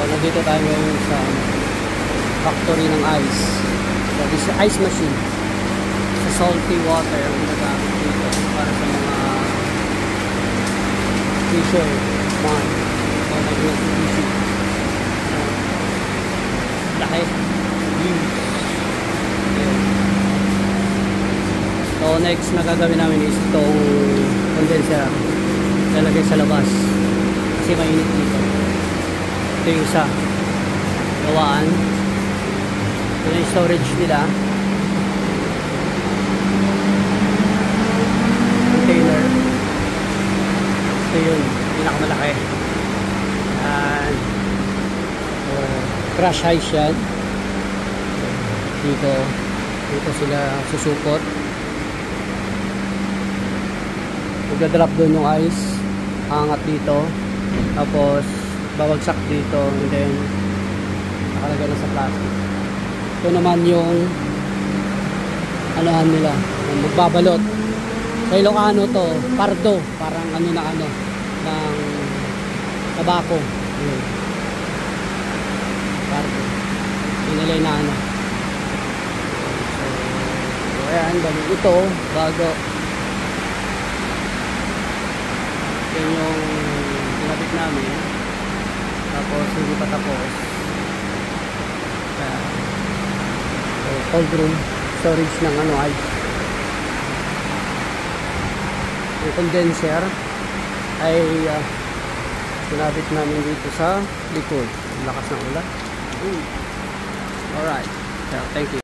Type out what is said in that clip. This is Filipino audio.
nandito tayo ngayon sa factory ng ice. So, this is ice machine. Sa salty water ang ginagamit dito para sa mga fisherman o nag-fishing. Laki. Huge. So next na gagawin namin is itong condenser. Lalagay sa labas kasi mainit dito. Ito yung isa gawaan. Ito yung storage nila, container. Ito yun, pinakamalaki. And crash ice yan. Dito sila susupot. Magdadrop doon yung ice, angat dito, tapos babagsak dito, and then nakalagay na sa plastic. Ito naman yung anohan nila, magbabalot. Sa Ilocano to, pardo, parang ano ng tabako. Pardo. Pinalay na ano. So ayan, bali ito, bago. Yan yung pinabit namin. Tapos hindi pa tapos. Cold room storage ng ice. Yung condenser ay pinabit namin dito sa likod. Lakas ng ulan. Alright, so thank you.